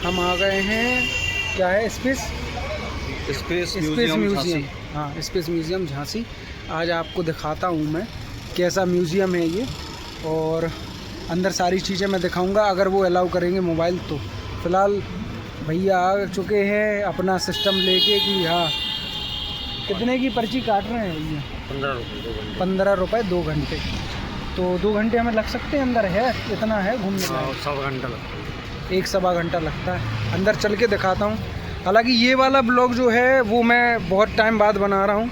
हम आ गए हैं, क्या है, स्पेस म्यूज़ियम। हाँ, स्पेस म्यूज़ियम झांसी। आज आपको दिखाता हूँ मैं कैसा म्यूज़ियम है ये, और अंदर सारी चीज़ें मैं दिखाऊंगा अगर वो अलाउ करेंगे मोबाइल तो। फ़िलहाल भैया आ चुके हैं अपना सिस्टम लेके कि हाँ, कितने की पर्ची काट रहे हैं भैया? 15 रुपये 2 घंटे। तो 2 घंटे हमें लग सकते हैं अंदर, है इतना है घूमने का? 1.25 घंटा लगता है। 1.25 घंटा लगता है। अंदर चल के दिखाता हूँ। हालांकि ये वाला ब्लॉग जो है वो मैं बहुत टाइम बाद बना रहा हूँ,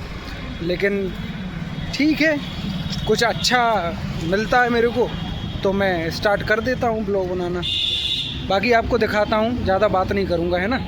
लेकिन ठीक है, कुछ अच्छा मिलता है मेरे को तो मैं स्टार्ट कर देता हूँ ब्लॉग बनाना। बाकी आपको दिखाता हूँ, ज़्यादा बात नहीं करूँगा, है ना।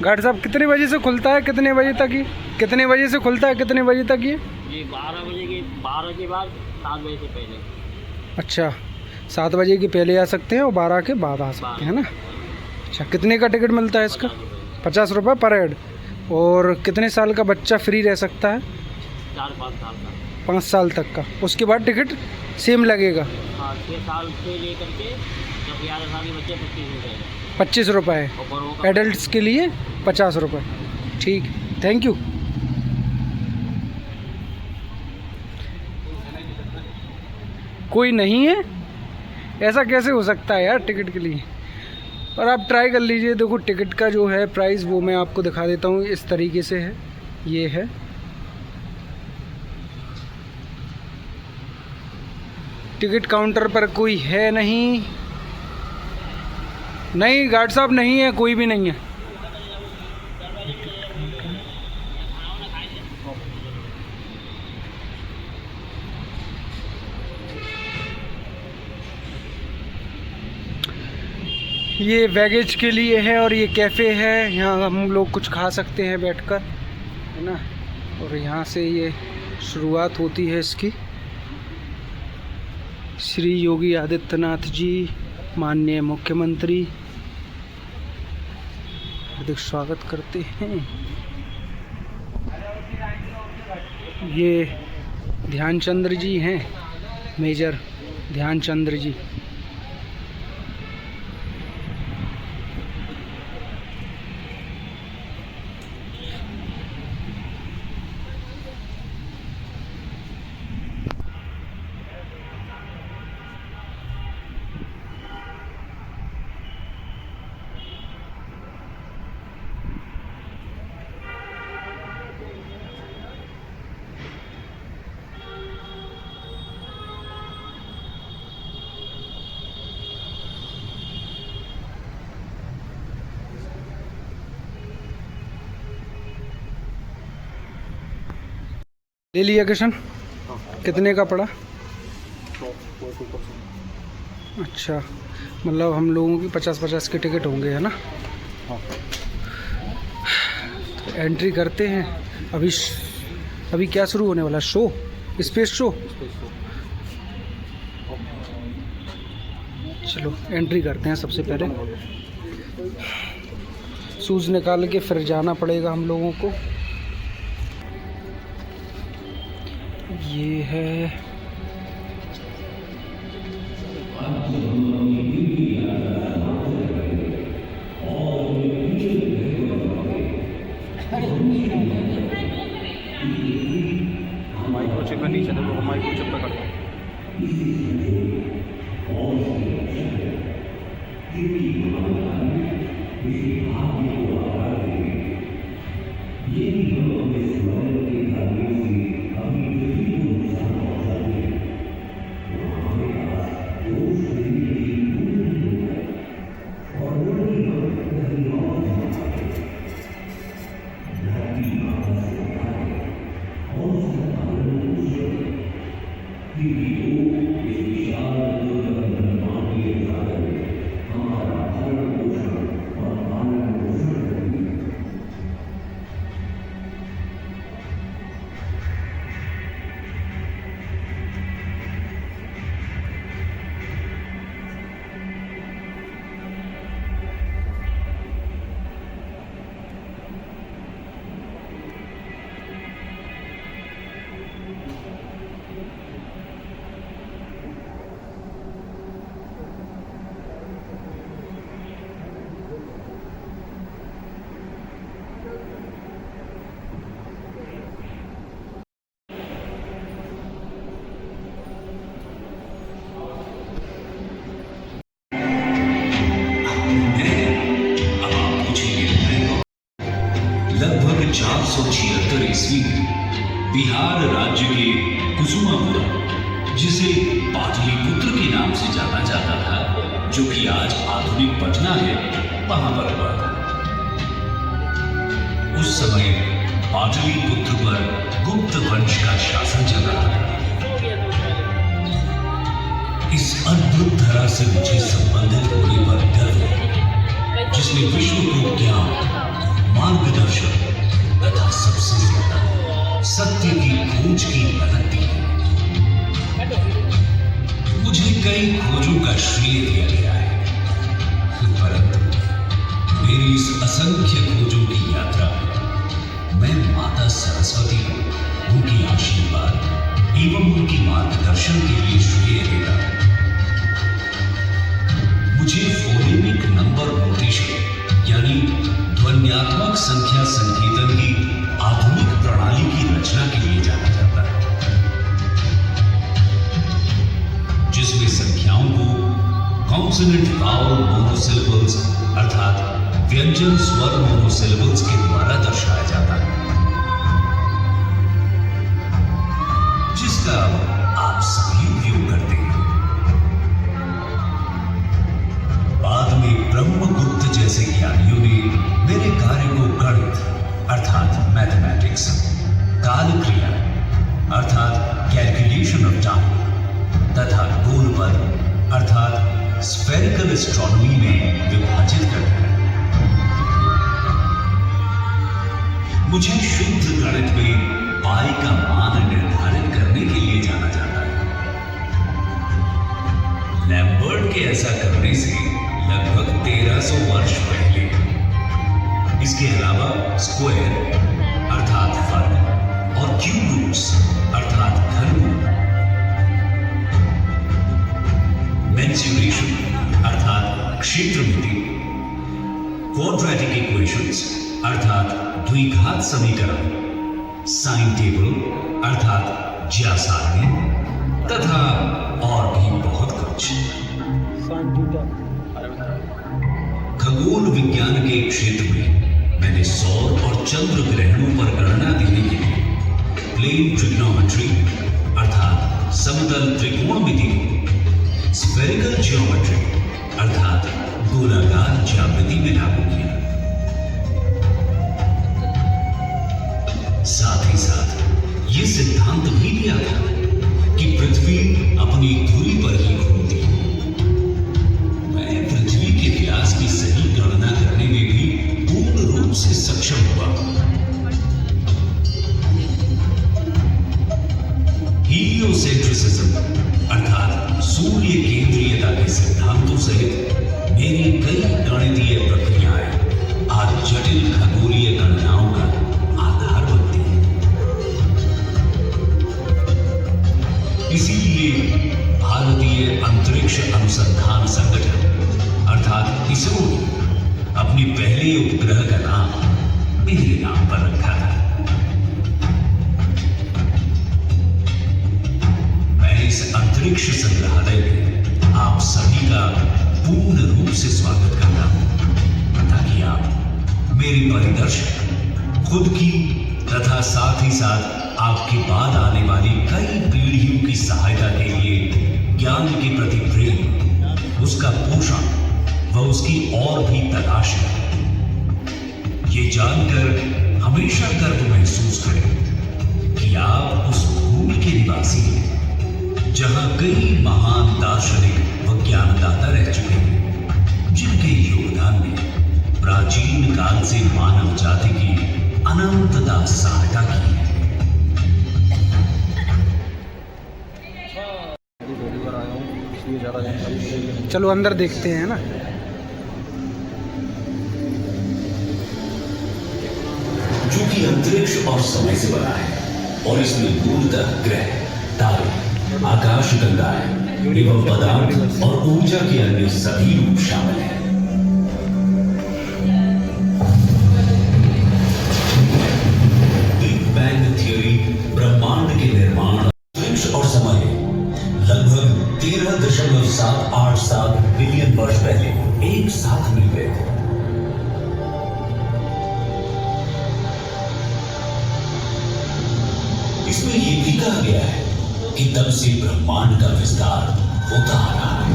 गार्ड साहब, कितने बजे से खुलता है, कितने बजे तक ये? कितने बजे से खुलता है, कितने बजे तक ये? 12 के बाद, 7 बजे से पहले। अच्छा, 7 बजे के पहले आ सकते हैं और 12 के बाद आ सकते हैं ना। अच्छा, कितने का टिकट मिलता है इसका? 50 रुपये पर हेड। और कितने साल का बच्चा फ्री रह सकता है? 4-5 साल का। 5 साल तक का। उसके बाद टिकट सेम लगेगा? हाँ, 6 साल से लेकर के जब 11 साल के बच्चे 25 हो जाएगा। 25 रुपये एडल्ट्स के लिए, 50 रुपये। ठीक, थैंक यू। कोई नहीं है? ऐसा कैसे हो सकता है यार टिकट के लिए? और आप ट्राई कर लीजिए। देखो, टिकट का जो है प्राइस वो मैं आपको दिखा देता हूँ, इस तरीके से है। ये है, टिकट काउंटर पर कोई है नहीं। नहीं गार्ड साहब, नहीं है, कोई भी नहीं है। ये बैगेज के लिए है और ये कैफ़े है, यहाँ हम लोग कुछ खा सकते हैं बैठकर, है ना। और यहाँ से ये शुरुआत होती है इसकी। श्री योगी आदित्यनाथ जी, माननीय मुख्यमंत्री, हार्दिक स्वागत करते हैं। ये ध्यानचंद्र जी हैं, मेजर ध्यानचंद्र जी। ले लिया किशन? कितने का पड़ा? अच्छा, मतलब हम लोगों की 50-50 के टिकट होंगे, है ना। तो एंट्री करते हैं। अभी क्या शुरू होने वाला? Show, space show. चलो एंट्री करते हैं। सबसे पहले शूज़ निकाल के फिर जाना पड़ेगा हम लोगों को। ये है, माइक्रोचिप में नीचे देखो, माइक्रोचिप पकड़ लो। 1876 ईस्वी में बिहार राज्य के कुसुमापुरा, जिसे पाटलिपुत्र के नाम से जाना जाता था, जो कि आज आधुनिक पटना है, वहां पर हुआ था। उस समय पाटलिपुत्र पर गुप्त वंश का शासन चल रहा था। इस अद्भुत धरा से मुझे संबंधित होने पर गर्व है, जिसने विश्व को ज्ञान, मार्गदर्शन तथा सबसे ज्यादा सत्य की खोज की मदद दी है। मुझे कई खोजों का श्रेय दिया गया है, परंतु मेरी इस असंख्य खोजों की यात्रा मैं माता सरस्वती को उनकी आशीर्वाद एवं उनकी मार्गदर्शन के लिए श्रेय देता हूं। मुझे फोनेमिक नंबर नोटेशन यानी ध्वन्यात्मक संख्या संकेतन की आधुनिक प्रणाली की रचना के लिए जाना जाता है, जिसमें संख्याओं को कॉन्सोनेंट वावल मोनोसिलेबल्स अर्थात व्यंजन स्वर मोनोसिलेबल्स के द्वारा दर्शाया जाता है, जिसका आप सभी उपयोग करते हैं। बाद में ब्रह्मगुप्त जैसे ज्ञानियों ने मेरे कार्य को गणित अर्थात मैथमेटिक्स, कालक्रिया अर्थात कैलकुलेशन ऑफ टाइम तथा गोलपद अर्थात स्फेरिकल एस्ट्रोनॉमी में विभाजित कर दिया। मुझे शुद्ध गणित में पाई का मान निर्धारित करने के लिए जाना जाता है। लैम्बर्ट के ऐसा करने से लगभग 1300 वर्ष पहले। इसके अलावा स्क्वायर अर्थात वर्ग और क्यूब रूट्स अर्थात घनमूल, मेंसुरेशन अर्थात क्षेत्रमिति, क्वाड्रेटिक इक्वेशंस अर्थात द्विघात समीकरण, साइन टेबल अर्थात ज्या सारणी तथा और भी बहुत कुछ। खगोल विज्ञान के क्षेत्र में मैंने सौर और चंद्र ग्रहणों पर गणना देने के लिए प्लेन ट्रिग्नोमेट्री अर्थात समतल त्रिकोणमिति को स्फेरिकल ज्योमेट्री अर्थात गोलाकार ज्यामिति में लागू किया। साथ ही साथ ये सिद्धांत भी दिया था कि पृथ्वी अपनी धुरी पर ही घूमती है। मैं पृथ्वी के व्यास की सही गणना करने में भी पूर्ण रूप से सक्षम हुआ। हीलियोसेंट्रिसिज्म अर्थात सूर्य केंद्रीयता के सिद्धांतों सहित मेरी कई गणितीय प्रक्रियाएं आज जटिल खगोलीय गणनाओं का आधार बनती हैं। इसीलिए भारतीय अंतरिक्ष अनुसंधान संगठन अर्थात इसरो ने अपनी पहले उपग्रह का नाम मेरे नाम पर रखा था। मैं इस अंतरिक्ष संग्रहालय में आप सभी का पूर्ण रूप से स्वागत करता हूं, ताकि आप मेरी परिदर्शक खुद की तथा साथ ही साथ आपके बाद आने वाली कई पीढ़ियों की सहायता के लिए ज्ञान के प्रति प्रेम, उसका पोषण व उसकी और भी तलाश है। ये जानकर हमेशा गर्व महसूस करें कि आप उस भूमि के निवासी हैं जहां कई महान दार्शनिक व ज्ञानदाता रह चुके हैं, जिनके योगदान ने प्राचीन काल से मानव जाति की अनंतता सहायता की है। चलो अंदर देखते हैं ना। जो कि अंतरिक्ष और समय से बना है और इसमें मूलतः ग्रह, तारे, आकाश गंगाएं एवं पदार्थ और ऊर्जा के अन्य सभी रूप शामिल हैं। बिग बैंग थ्योरी ब्रह्मांड के निर्माण, अंतरिक्ष और समय लगभग 13.787 बिलियन वर्ष पहले एक साथ मिल गए थे। कहा गया है कि तब से ब्रह्मांड का विस्तार होता आ रहा है।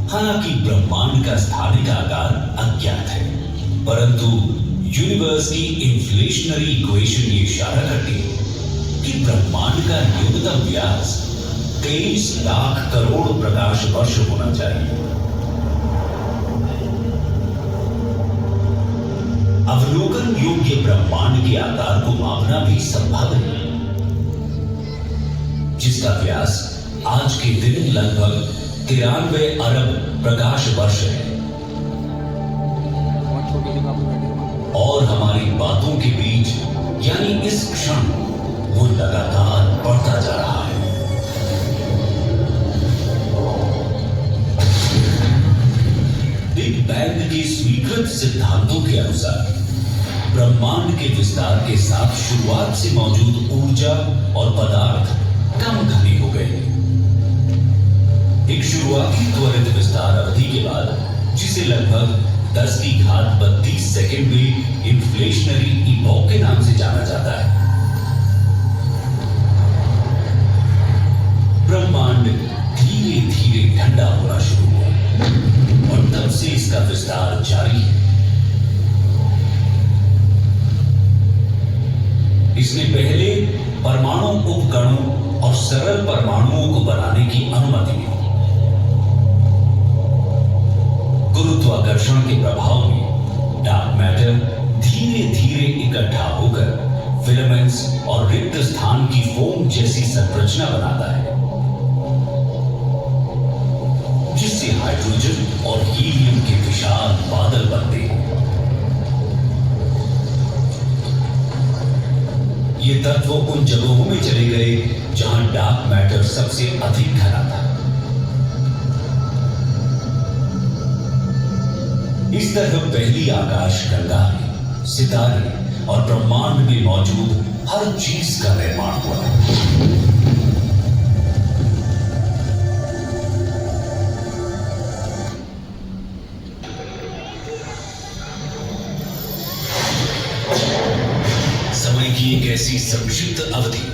हालांकि ब्रह्मांड का स्थानिक आकार अज्ञात है, परंतु यूनिवर्स की इन्फ्लेशनरी इक्वेशन ये इशारा करती है कि ब्रह्मांड का न्यूनतम व्यास 23 लाख करोड़ प्रकाश वर्ष होना चाहिए। अवलोकन योग्य ब्रह्मांड के आकार को मापना भी संभव है, जिसका व्यास आज के दिन लगभग 93 अरब प्रकाश वर्ष है। और हमारी बातों के बीच यानी इस क्षण वो लगातार बढ़ता जा रहा है। बिग बैंग के स्वीकृत सिद्धांतों के अनुसार ब्रह्मांड के विस्तार के साथ शुरुआत से मौजूद ऊर्जा और पदार्थ कम घने हो गए। एक शुरुआती त्वरित विस्तार अवधि के बाद, जिसे लगभग 10 की घात 32 सेकेंड में इन्फ्लेशनरी इपॉक के नाम से जाना जाता है, ब्रह्मांड धीरे धीरे ठंडा होना शुरू हुआ और तब से इसका विस्तार जारी है। इसने पहले परमाणु उपकणों और सरल परमाणुओं को बनाने की अनुमति दी। गुरुत्वाकर्षण के प्रभाव में डार्क मैटर धीरे धीरे इकट्ठा होकर फिलामेंट्स और रिक्त स्थान की फोम जैसी संरचना बनाता है, जिससे हाइड्रोजन और हीलियम के विशाल बादल बनते हैं। ये तत्व उन जगहों में चले गए जहां डार्क मैटर सबसे अधिक घना था। इस तरह पहली आकाश गंगा में सितारे और ब्रह्मांड में मौजूद हर चीज का निर्माण हुआ। समय की एक ऐसी संक्षिप्त अवधि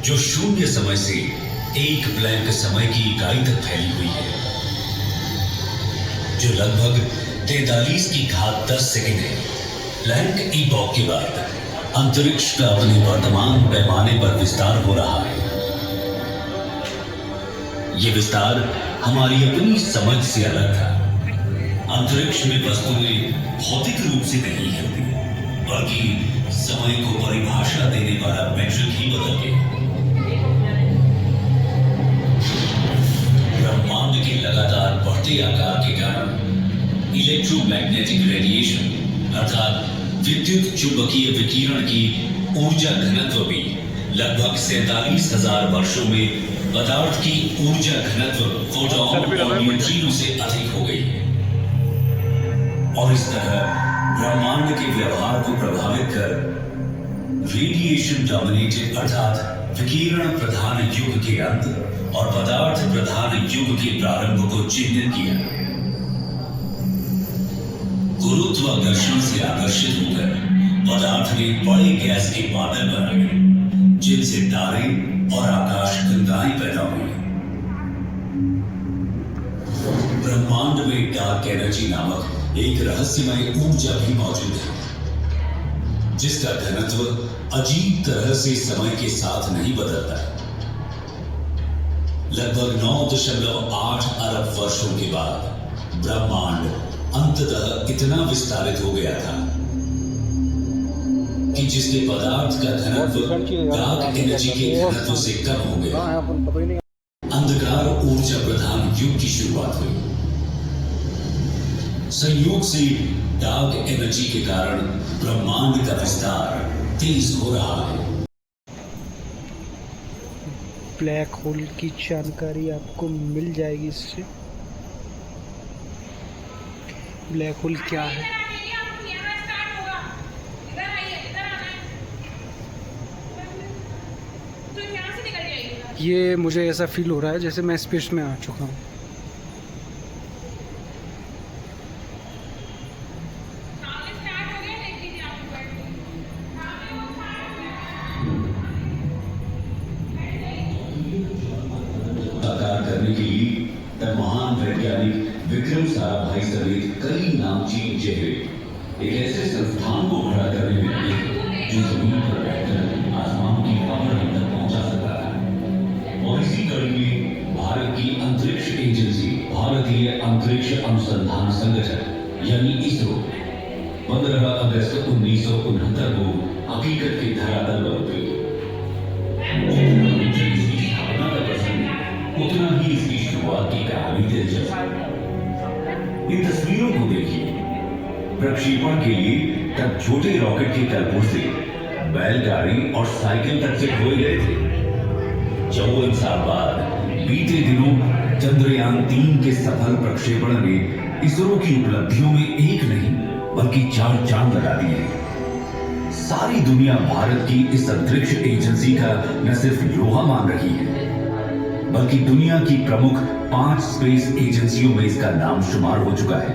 जो शून्य समय से एक ब्लैंक समय की इकाई तक फैली हुई है, जो लगभग 43 की घात 10 सेकेंड है। ब्लैंक इपॉक के बाद अंतरिक्ष का अपने वर्तमान पैमाने पर विस्तार हो रहा है। यह विस्तार हमारी अपनी समझ से अलग था। अंतरिक्ष में वस्तुएं भौतिक रूप से नहीं होती, बल्कि समय को परिभाषा देने वाला मैट्रिक ही बदल गया। ब्रह्मांड के लगातार बढ़ते आकार के कारण इलेक्ट्रोमैग्नेटिक रेडिएशन अर्थात विद्युत चुंबकीय विकिरण की ऊर्जा घनत्व भी लगभग 47,000 वर्षों में पदार्थ की ऊर्जा घनत्व फोटॉन और न्यूट्रिनो से अधिक हो गई। और इस तरह ब्रह्मांड के व्यवहार को प्रभावित कर रेडिएशन डोमिनेटेड अर्थात विकिरण प्रधान युग के अंत और पदार्थ प्रधान युग के प्रारंभ को चिन्हित किया। गुरुत्वाकर्षण से आकर्षित होकर पदार्थ ने बड़े गैस के बादल बनाए, जिनसे तारे और आकाश गंगाएं पैदा हुई। ब्रह्मांड में डार्क एनर्जी नामक एक रहस्यमय ऊर्जा भी मौजूद है, जिसका घनत्व अजीब तरह से समय के साथ नहीं बदलता है। लगभग 9.8 अरब वर्षों के बाद ब्रह्मांड अंततः इतना विस्तारित हो गया था कि जिसके पदार्थ का घनत्व डार्क एनर्जी के घनत्व से कम हो गया। अंधकार ऊर्जा प्रधान युग की शुरुआत हुई। संयोग से डार्क एनर्जी के कारण ब्रह्मांड का विस्तार तेज हो रहा है। ब्लैक होल की जानकारी आपको मिल जाएगी इससे। ब्लैक होल क्या है, ये मुझे ऐसा फील हो रहा है जैसे मैं स्पेस में आ चुका हूँ। महान वैज्ञानिक विक्रम साराभाई समेत कई नामचीन चेहरे एक ऐसे संस्थान को खड़ा करने में लगे जो जमीन पर बैठकर आसमान की खबर हम तक पहुंचा सकता है। और इसी कड़ी में भारत की अंतरिक्ष एजेंसी भारतीय अंतरिक्ष अनुसंधान संगठन यानी इसरो 15 अगस्त 1969 को हकीकत के धरातल पर उतरी। इसकी स्थापना का प्रसंग उतना ही इसकी शुरुआत की कहानी दिलचस्प है। इन तस्वीरों को देखिए। प्रक्षेपण के लिए तब छोटे रॉकेट के कलपुर्जे बैलगाड़ी और साइकिल तक से खोए गए थे। 54 साल बाद बीते दिनों चंद्रयान 3 के सफल प्रक्षेपण ने इसरो की उपलब्धियों में एक नहीं बल्कि 4 चांद लगा दिए। सारी दुनिया भारत की इस अंतरिक्ष एजेंसी का न सिर्फ लोहा मान रही है बल्कि दुनिया की प्रमुख 5 स्पेस एजेंसियों में इसका नाम शुमार हो चुका है।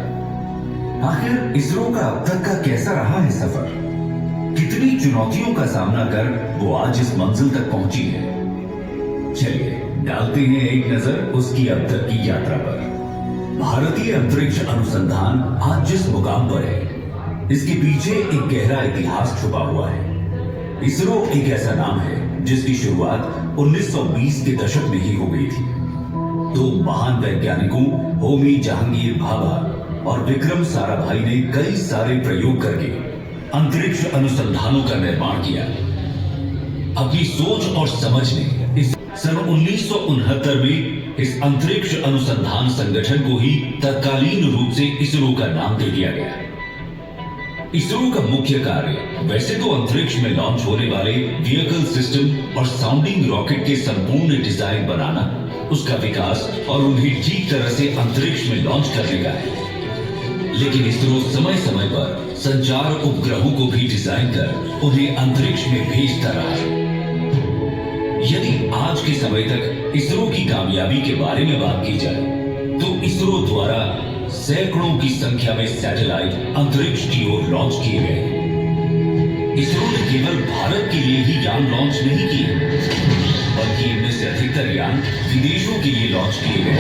आखिर इसरो का अब तक का कैसा रहा है सफर? कितनी चुनौतियों का सामना कर वो आज इस मंजिल तक पहुंची है? चलिए डालते हैं एक नजर उसकी अब तक की यात्रा पर। भारतीय अंतरिक्ष अनुसंधान आज जिस मुकाम पर है इसके पीछे एक गहरा इतिहास छुपा हुआ है। इसरो एक ऐसा नाम है जिसकी शुरुआत 1920 के दशक में ही हो गई थी। 2 महान वैज्ञानिकों होमी जहांगीर भाभा और विक्रम साराभाई ने कई सारे प्रयोग करके अंतरिक्ष अनुसंधानों का निर्माण किया। अपनी सोच और समझ ने इस सन 1969 में इस अंतरिक्ष अनुसंधान संगठन को ही तत्कालीन रूप से इसरो का नाम दे दिया गया। इसरो का मुख्य कार्य वैसे तो अंतरिक्ष में लॉन्च होने वाले व्हीकल सिस्टम और साउंडिंग रॉकेट के संपूर्ण डिजाइन बनाना, उसका विकास और उन्हें ठीक तरह से अंतरिक्ष में लॉन्च करने का है। लेकिन इसरो समय समय पर संचार उपग्रहों को भी डिजाइन कर उन्हें अंतरिक्ष में भेजता रहा है। यदि आज के समय तक इसरो की कामयाबी के बारे में बात की जाए तो इसरो द्वारा सैकड़ों की संख्या में सैटेलाइट अंतरिक्ष की ओर लॉन्च किए गए। इसरो ने केवल भारत के लिए ही यान लॉन्च नहीं किए बल्कि इनमें से अधिकतर यान विदेशों के लिए लॉन्च किए गए।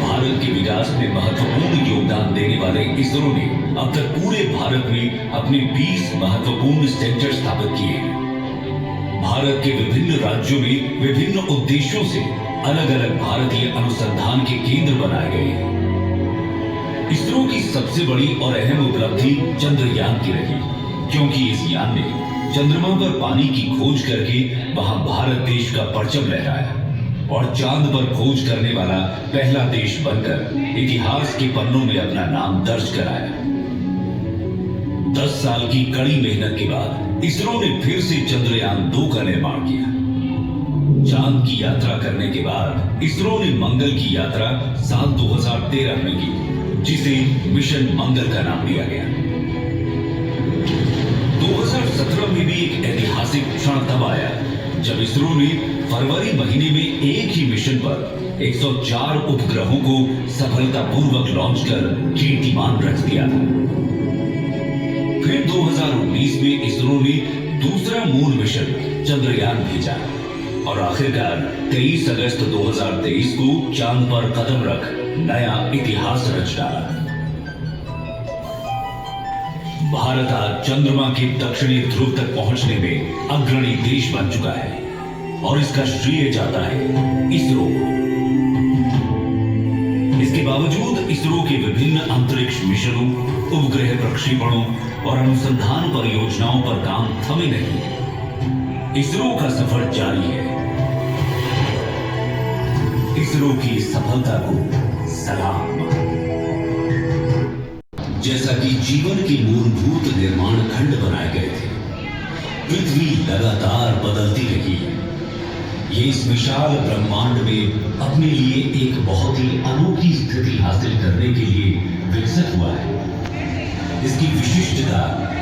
भारत के विकास में महत्वपूर्ण योगदान देने वाले इसरो ने अब तक पूरे भारत में अपने 20 महत्वपूर्ण सेंटर स्थापित किए हैं। भारत के विभिन्न राज्यों में विभिन्न उद्देश्यों से अलग अलग भारतीय अनुसंधान के केंद्र बनाए गए हैं। इसरो की सबसे बड़ी और अहम उपलब्धि चंद्रयान की रही, क्योंकि इस यान ने चंद्रमा पर पानी की खोज करके वहां भारत देश का परचम लहराया और चांद पर खोज करने वाला पहला देश बनकर इतिहास के पन्नों में अपना नाम दर्ज कराया। 10 साल की कड़ी मेहनत के बाद इसरो ने फिर से चंद्रयान 2 का निर्माण किया। चांद की यात्रा करने के बाद इसरो ने मंगल की यात्रा साल 2013 में की, जिसे मिशन मंगल का नाम दिया गया। 2017 में भी एक ऐतिहासिक क्षण तब आया जब इसरो ने फरवरी महीने में एक ही मिशन पर 104 उपग्रहों को सफलतापूर्वक लॉन्च कर कीर्तिमान रच दिया था। फिर 2019 में इसरो ने दूसरा मून मिशन चंद्रयान भेजा और आखिरकार 23 अगस्त 2023 को चांद पर कदम रख नया इतिहास रच डाला। भारत आज चंद्रमा के दक्षिणी ध्रुव तक पहुंचने में अग्रणी देश बन चुका है और इसका श्रेय जाता है इसरो को। इसके बावजूद इसरो के विभिन्न अंतरिक्ष मिशनों, उपग्रह प्रक्षेपणों और अनुसंधान परियोजनाओं पर काम थमे नहीं। इसरो का सफर जारी है। इसरो की सफलता को सलाम। जैसा कि जीवन के मूलभूत निर्माण खंड बनाए गए थे, पृथ्वी लगातार बदलती रही है। ये इस विशाल ब्रह्मांड में अपने लिए एक बहुत ही अनोखी स्थिति हासिल करने के लिए विकसित हुआ है। इसकी विशिष्टता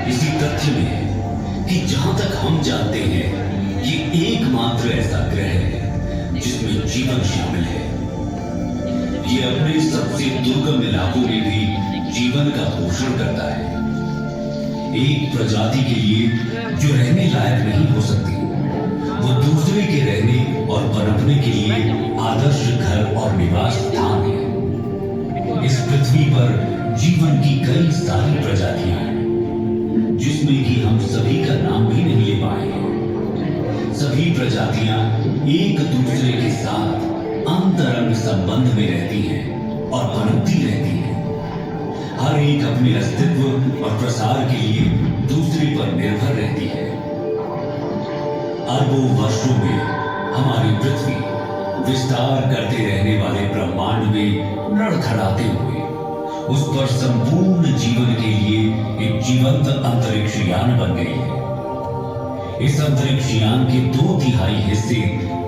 इसी तथ्य में है कि जहां तक हम जानते हैं, ये एकमात्र ऐसा ग्रह है जिसमें जीवन शामिल है। ये अपने सबसे दुर्गम इलाकों में भी जीवन का पोषण करता है। एक प्रजाति के लिए जो रहने लायक नहीं हो सकती, वो दूसरे के रहने और पनपने के लिए आदर्श घर और निवास स्थान है। इस पृथ्वी पर जीवन की कई सारी प्रजातियां हैं, जिसमें कि हम सभी का नाम भी नहीं ले पाएंगे। सभी प्रजातियां एक दूसरे के साथ अंतरंग संबंध में रहती हैं और पनपती रहती हैं। हर एक अपने अस्तित्व और प्रसार के लिए दूसरे पर निर्भर रहती है। अरबों वर्षों में हमारी पृथ्वी विस्तार करते रहने वाले ब्रह्मांड में लड़खड़ाते हुए उस पर संपूर्ण जीवन के लिए एक जीवंत अंतरिक्ष यान बन गई है। इस अंतरिक्ष यान के 2/3 हिस्से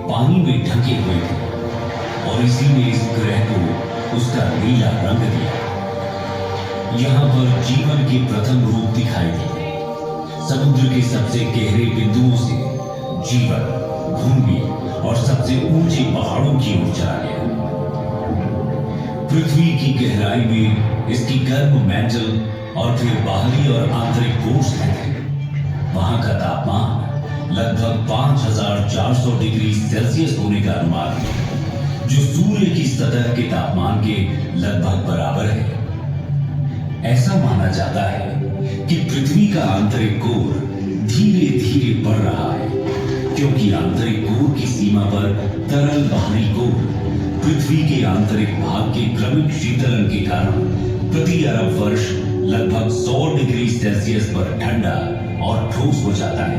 पानी में ढके हुए थे और इसी ने इस ग्रह को उसका नीला रंग दिया। यहाँ पर जीवन के प्रथम रूप दिखाई दिए। समुद्र के सबसे गहरे बिंदुओं से जीवन भूमि और सबसे ऊंचे पहाड़ों की ओर चला गया। पृथ्वी की गहराई में इसकी गर्म मैंटल और फिर बाहरी और आंतरिक कोर स्थित है। वहां का तापमान लगभग 5400 डिग्री सेल्सियस होने का अनुमान है, जो सूर्य की सतह के तापमान के लगभग बराबर है। ऐसा माना जाता है कि पृथ्वी का आंतरिक कोर धीरे धीरे बढ़ रहा है, क्योंकि आंतरिक कोर की सीमा पर तरल बाहरी कोर पृथ्वी के आंतरिक भाग के क्रमिक शीतलन के कारण प्रति अरब वर्ष लगभग 100 डिग्री सेल्सियस पर ठंडा और ठोस हो जाता है।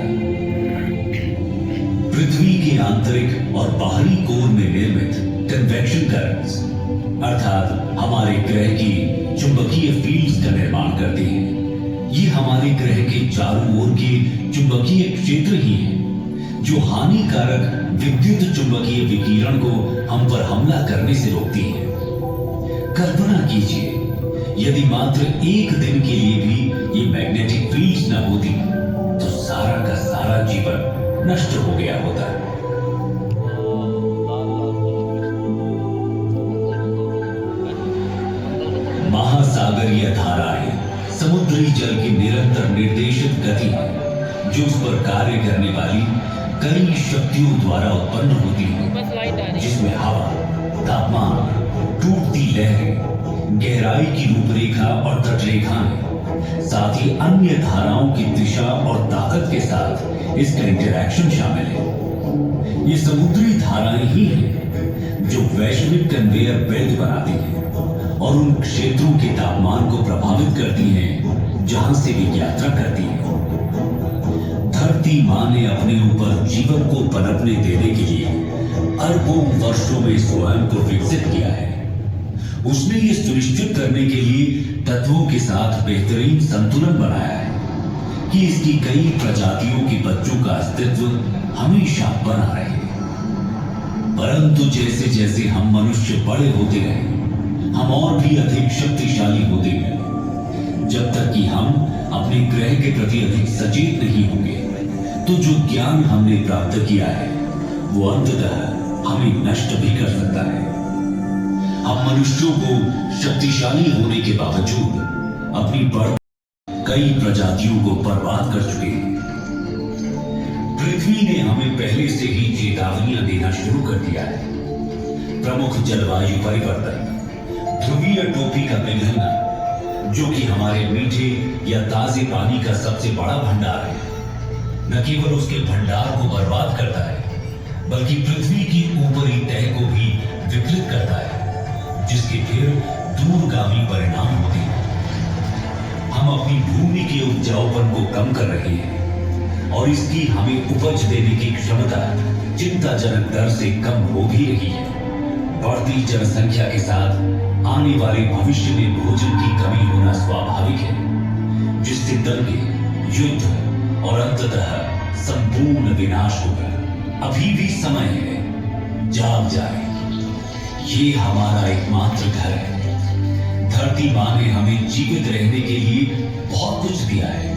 पृथ्वी के आंतरिक और बाहरी कोर में निर्मित कन्वेक्शन करंट्स अर्थात हमारे ग्रह की चुंबकीय फील्ड्स का निर्माण करते हैं। ये हमारे ग्रह के चारों ओर के चुंबकीय क्षेत्र ही हैं, जो हानिकारक विद्युत चुंबकीय विकिरण को हम पर हमला करने से रोकती है। कल्पना कीजिए, यदि मात्र एक दिन के लिए भी ये मैग्नेटिक फील्ड्स न होती तो सारा का सारा जीवन नष्ट हो गया होता। महासागरीय धाराएं समुद्री जल की निरंतर निर्देशित गति है, जो उस पर कार्य करने वाली कई शक्तियों द्वारा उत्पन्न होती है, जिसमें हवा, तापमान, टूटती लहरें, गहराई की रूपरेखा और तटरेखाएं, साथ ही अन्य धाराओं की दिशा और ताकत के साथ इसका इंटरैक्शन शामिल है। ये समुद्री धाराएं ही हैं जो वैश्विक कन्वेयर बेल्ट बनाती हैं और उन क्षेत्रों के तापमान को प्रभावित करती हैं जहां से वे यात्रा करती हैं। धरती मां ने अपने ऊपर जीवन को पनपने देने के लिए अरबों वर्षों में स्वयं को विकसित किया है। उसने ये सुनिश्चित करने के लिए तत्वों के साथ बेहतरीन संतुलन बनाया है कि इसकी कई प्रजातियों के बच्चों का अस्तित्व हमेशा बना रहे। परंतु जैसे जैसे हम मनुष्य बड़े होते गए, हम और भी अधिक शक्तिशाली होते गए। जब तक कि हम अपने ग्रह के प्रति अधिक सचेत नहीं होंगे, तो जो ज्ञान हमने प्राप्त किया है वो अंततः हमें नष्ट भी कर सकता है। हम मनुष्यों को शक्तिशाली होने के बावजूद अपनी बढ़ कई प्रजातियों को बर्बाद कर चुके हैं। पृथ्वी ने हमें पहले से ही चेतावनियां देना शुरू कर दिया है। प्रमुख जलवायु परिवर्तन, ध्रुवीय टोपी का पिघलना, जो कि हमारे मीठे या ताजे पानी का सबसे बड़ा भंडार है, न केवल उसके भंडार को बर्बाद करता है, बल्कि पृथ्वी की ऊपरी तह को भी विकृत करता है, जिसके फिर दूरगामी परिणाम होते हैं। हम अपनी भूमि के उपजाऊपन को कम कर रहे हैं और इसकी हमें उपज देने की क्षमता चिंताजनक दर से कम हो भी रही है। बढ़ती जनसंख्या के साथ आने वाले भविष्य में भोजन की कमी होना स्वाभाविक है, जिससे दंगे, युद्ध और अंततः संपूर्ण विनाश होगा। अभी भी समय है, जाग जाए। ये हमारा एकमात्र घर है। धरती मां ने हमें जीवित रहने के लिए बहुत कुछ दिया है।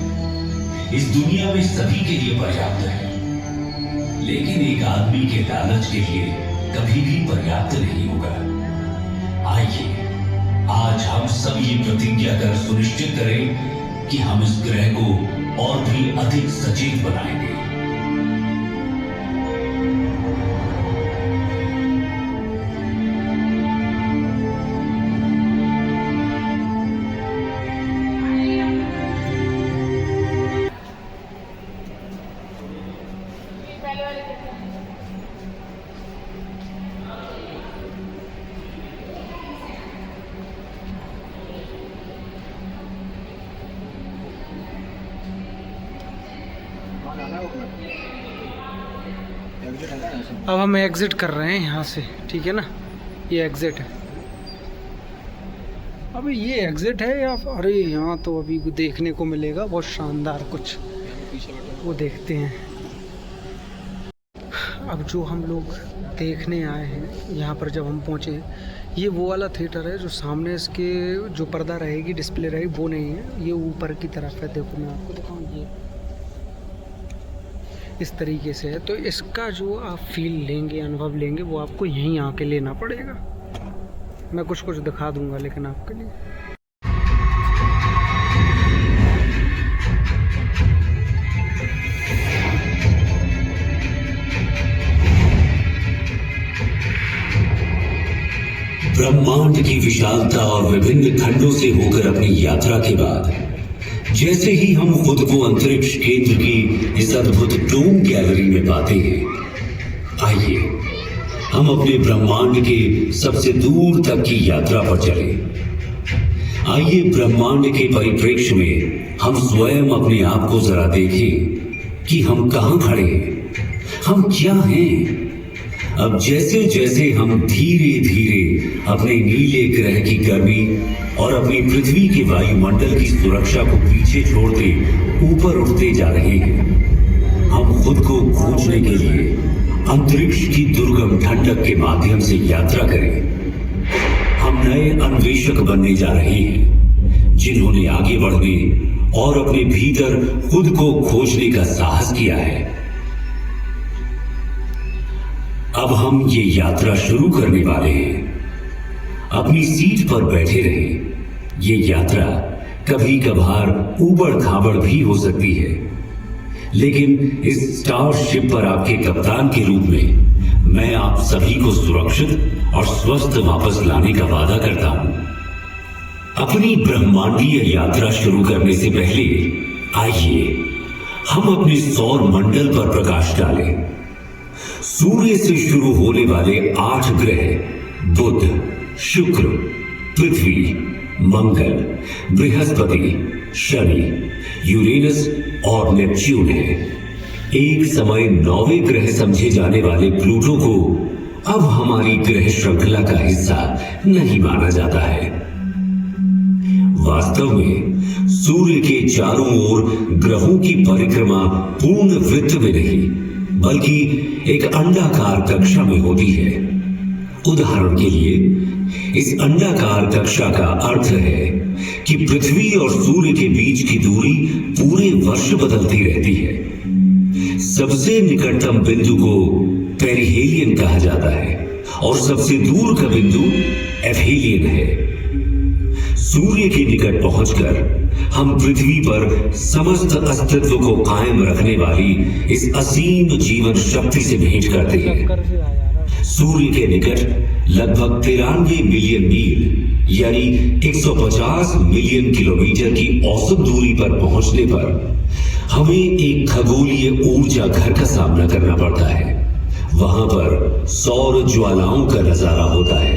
इस दुनिया में सभी के लिए पर्याप्त है, लेकिन एक आदमी के लालच के लिए कभी भी पर्याप्त नहीं होगा। आइए आज हम सब ये प्रतिज्ञा कर सुनिश्चित करें कि हम इस ग्रह को और भी अधिक सचेत बनाएंगे। अब हम एग्ज़िट कर रहे हैं यहाँ से, ठीक है ना, ये एग्ज़िट है। अभी ये एग्ज़िट है या अरे यहाँ तो अभी देखने को मिलेगा बहुत शानदार कुछ, वो देखते हैं। अब जो हम लोग देखने आए हैं यहाँ पर जब हम पहुँचे, ये वो वाला थिएटर है जो सामने इसके जो पर्दा रहेगी, डिस्प्ले रहेगी, वो नहीं है, ये ऊपर की तरफ है। देखो मैं आपको दिखाऊँ, ये इस तरीके से है। तो इसका जो आप फील लेंगे, अनुभव लेंगे, वो आपको यहीं आके लेना पड़ेगा। मैं कुछ कुछ दिखा दूंगा लेकिन आपके लिए। ब्रह्मांड की विशालता और विभिन्न खंडों से होकर अपनी यात्रा के बाद जैसे ही हम खुद को अंतरिक्ष केंद्र की इस अद्भुत डोम गैलरी में पाते हैं, आइए हम अपने ब्रह्मांड के सबसे दूर तक की यात्रा पर चलें। आइए ब्रह्मांड के परिप्रेक्ष्य में हम स्वयं अपने आप को जरा देखें कि हम कहां खड़े हैं, हम क्या हैं। अब जैसे जैसे हम धीरे धीरे अपने नीले ग्रह की गर्मी और अपनी पृथ्वी के वायुमंडल की सुरक्षा को पीछे छोड़ते ऊपर उठते जा रहे हैं, हम खुद को खोजने के लिए अंतरिक्ष की दुर्गम ठंडक के माध्यम से यात्रा करें। हम नए अन्वेषक बनने जा रहे हैं, जिन्होंने आगे बढ़ने और अपने भीतर खुद को खोजने का साहस किया है। अब हम ये यात्रा शुरू करने वाले हैं। अपनी सीट पर बैठे रहें। ये यात्रा कभी कभार ऊबड़ खाबड़ भी हो सकती है, लेकिन इस स्टारशिप पर आपके कप्तान के रूप में मैं आप सभी को सुरक्षित और स्वस्थ वापस लाने का वादा करता हूं। अपनी ब्रह्मांडीय यात्रा शुरू करने से पहले आइए हम अपने सौर मंडल पर प्रकाश डालें। सूर्य से शुरू होने वाले 8 ग्रह बुध, शुक्र, पृथ्वी, मंगल, बृहस्पति, शनि, यूरेनस और नेपच्यून है। एक समय 9वें ग्रह समझे जाने वाले प्लूटो को अब हमारी ग्रह श्रृंखला का हिस्सा नहीं माना जाता है। वास्तव में सूर्य के चारों ओर ग्रहों की परिक्रमा पूर्ण वृत्त में नहीं, बल्कि एक अंडाकार कक्षा में होती है। उदाहरण के लिए इस अंडाकार कक्षा का अर्थ है कि पृथ्वी और सूर्य के बीच की दूरी पूरे वर्ष बदलती रहती है। सबसे निकटतम बिंदु को पेरिहेलियन कहा जाता है और सबसे दूर का बिंदु एफहेलियन है। सूर्य के निकट पहुंचकर हम पृथ्वी पर समस्त अस्तित्व को कायम रखने वाली इस असीम जीवन शक्ति से भेंट करते हैं। सूर्य के निकट लगभग 93 मिलियन मील यानी 150 मिलियन किलोमीटर की औसत दूरी पर पहुंचने पर हमें एक खगोलीय ऊर्जा घर का सामना करना पड़ता है। वहां पर सौर ज्वालाओं का नजारा होता है,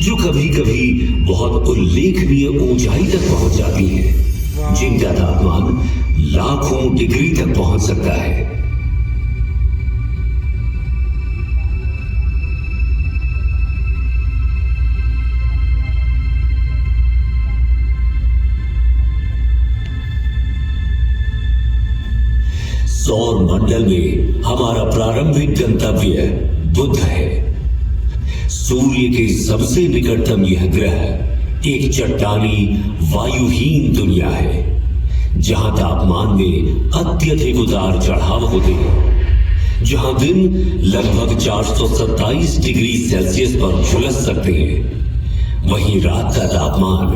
जो कभी कभी बहुत उल्लेखनीय ऊंचाई तक पहुंच जाती है, जिनका तापमान लाखों डिग्री तक पहुंच सकता है। सौर मंडल में हमारा प्रारंभिक गंतव्य बुध है। सूर्य के सबसे निकटतम यह ग्रह एक चट्टानी वायुहीन दुनिया है, जहां तापमान में अत्यधिक उतार चढ़ाव होते हैं, जहां दिन लगभग 427 डिग्री सेल्सियस पर झुलस सकते हैं, वहीं रात का तापमान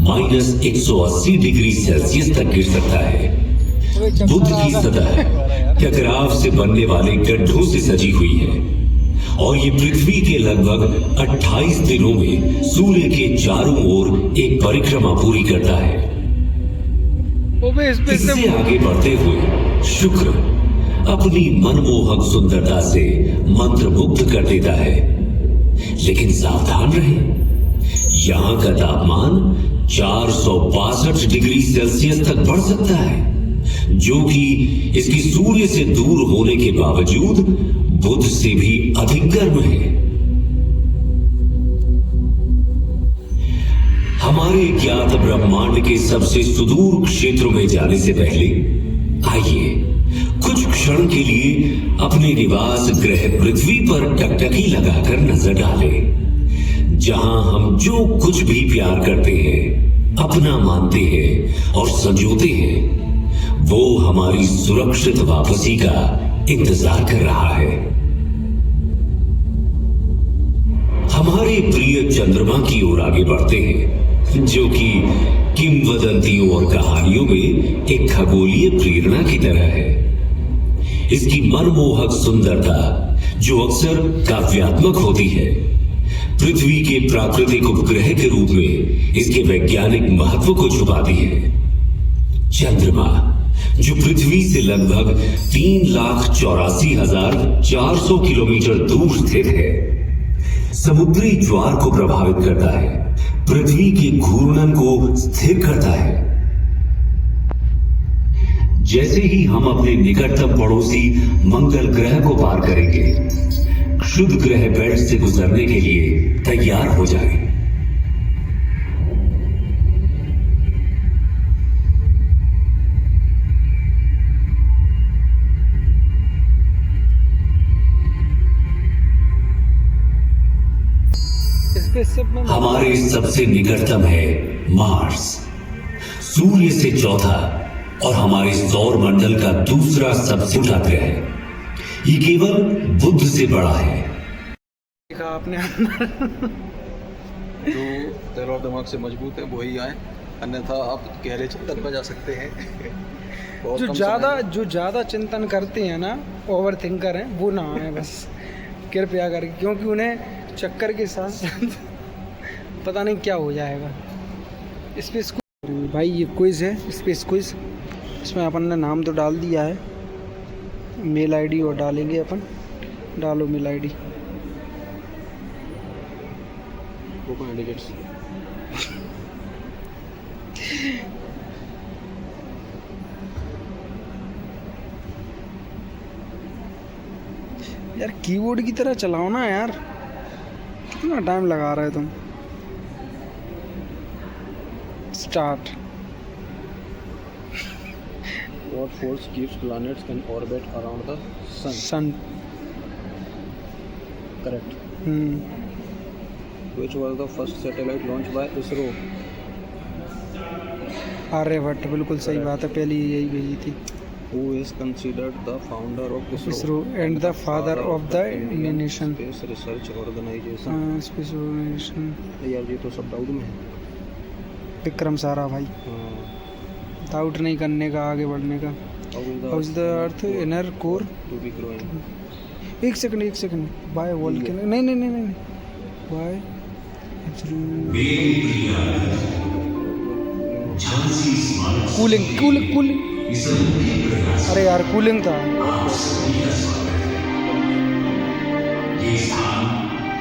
-180 डिग्री सेल्सियस तक गिर सकता है। बुध की सतह टकराव से बनने वाले गड्ढों से सजी हुई है और ये पृथ्वी के लगभग 28 दिनों में सूर्य के चारों ओर एक परिक्रमा पूरी करता है। इससे आगे बढ़ते हुए शुक्र अपनी मनमोहक सुंदरता से मंत्रमुग्ध कर देता है। लेकिन सावधान रहें, यहाँ का तापमान 462 डिग्री सेल्सियस तक बढ़ सकता है, जो कि इसकी सूर्य से दूर होने के बावजूद बुध से भी अधिक गर्म है। हमारे ज्ञात ब्रह्मांड के सबसे सुदूर क्षेत्रों में जाने से पहले आइए कुछ क्षण के लिए अपने निवास ग्रह पृथ्वी पर टकटकी लगाकर नजर डालें, जहां हम जो कुछ भी प्यार करते हैं, अपना मानते हैं और संजोते हैं, वो हमारी सुरक्षित वापसी का इंतजार कर रहा है। हमारे प्रिय चंद्रमा की ओर आगे बढ़ते हैं, जो कि किंवदंतियों और कहानियों में एक खगोलीय प्रेरणा की तरह है। इसकी मनमोहक सुंदरता, जो अक्सर काव्यात्मक होती है, पृथ्वी के प्राकृतिक उपग्रह के रूप में इसके वैज्ञानिक महत्व को छुपाती है। चंद्रमा, जो पृथ्वी से लगभग 3,84,400 किलोमीटर दूर स्थित है, समुद्री ज्वार को प्रभावित करता है, पृथ्वी के घूर्णन को स्थिर करता है। जैसे ही हम अपने निकटतम पड़ोसी मंगल ग्रह को पार करेंगे, क्षुध ग्रह बेल्ट से गुजरने के लिए तैयार हो जाएं। हमारे सबसे निकटतम है मार्स, सूर्य से चौथा और हमारे सौर मंडल का दूसरा सबसे बड़ा ग्रह। ये केवल बुध से बड़ा है। देखा आपने जो दिल और दिमाग से मजबूत है वही आए, अन्यथा आप गहरे चिंतन में जा सकते हैं। बहुत कम समय जो ज़्यादा चिंतन करते हैं ना, ओवर थिंकर हैं, वो ना आए बस कृपया करके, क्योंकि उन्हें चक्कर के साथ साथ पता नहीं क्या हो जाएगा। स्पेस भाई ये क्विज़ है, स्पेस क्विज़। इसमें अपन ने नाम तो डाल दिया है, मेल आईडी और डालेंगे अपन। डालो मेल आईडी। यार कीबोर्ड की तरह चलाओ ना यार, कितना टाइम लगा रहे हो तुम। Start. What force keeps planets in orbit around the sun? Sun. Correct. Which was the first satellite launched by ISRO? Aryabhata, बिल्कुल सही बात है, पहले यही भेजी थी। Who is considered the founder of ISRO? ISRO and the father of the Indian nation. Space Research Organization. Space organisation. यार ये तो सब डाउट में है। विक्रम सारा भाई। डाउट नहीं करने का, आगे बढ़ने का। How is the earth inner core to be growing? एक सेकंड। बाय वोल्केनो, नहीं बाय कूलिंग। अरे यार कूलिंग था। ये स्थान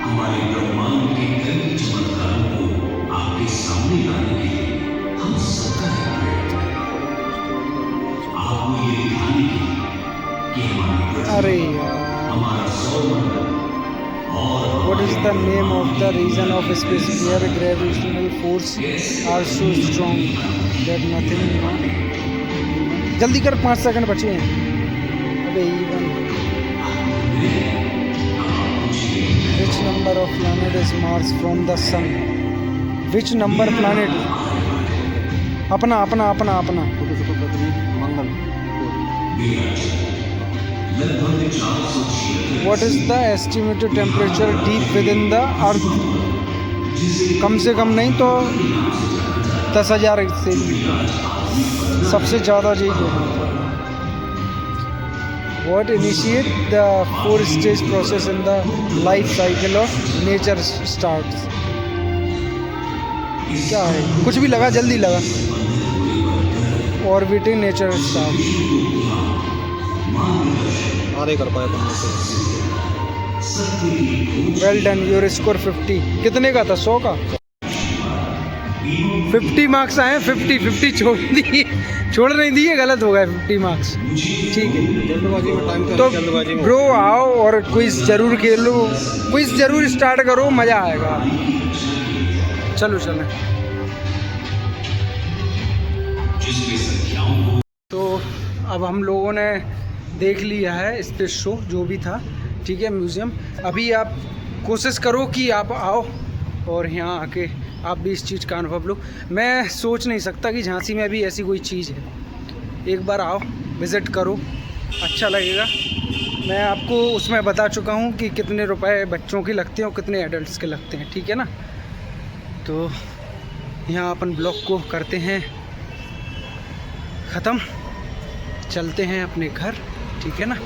हमारे ब्रह्मांड के कई चमत्कारों को आपके सामने लाने के लिए हम सदा आपको ये दिखाने के लिए कि अरे यार, हमारा सौरमंडल और What is the name of the region of space where gravitational force are so strong that nothing? जल्दी कर, 5 सेकंड बचे हैं। अबे even which number of planet is Mars from the sun? Which number planet? अपना मंगल। What is the estimated temperature deep within the earth? कम से कम नहीं तो 10,000 से सबसे ज़्यादा यही है। What initiate the 4-stage process in the life cycle of nature starts? क्या है? कुछ भी लगा, जल्दी लगा। Orbiting nature starts. आधे कर पाया तुम से। Well done, your score 50। कितने का था? 100 का। 50 मार्क्स आए। 50 छोड़ दिए, छोड़ नहीं दिए, गलत हो गए 50 मार्क्स। ठीक है, जल्दबाजी में टाइम तो जल्दबाजी में ब्रो आओ और क्विज जरूर खेलो, क्विज जरूर स्टार्ट करो, मज़ा आएगा। चलो चलें। तो अब हम लोगों ने देख लिया है स्पेस शो जो भी था, ठीक है, म्यूज़ियम। अभी आप कोशिश करो कि आप आओ और यहाँ आके आप भी इस चीज़ का अनुभव लो। मैं सोच नहीं सकता कि झांसी में भी ऐसी कोई चीज़ है। एक बार आओ, विज़िट करो, अच्छा लगेगा। मैं आपको उसमें बता चुका हूँ कि कितने रुपए बच्चों के लगते हैं और कितने एडल्ट्स के लगते हैं, ठीक है ना। तो यहाँ अपन ब्लॉग को करते हैं ख़त्म, चलते हैं अपने घर, ठीक है ना।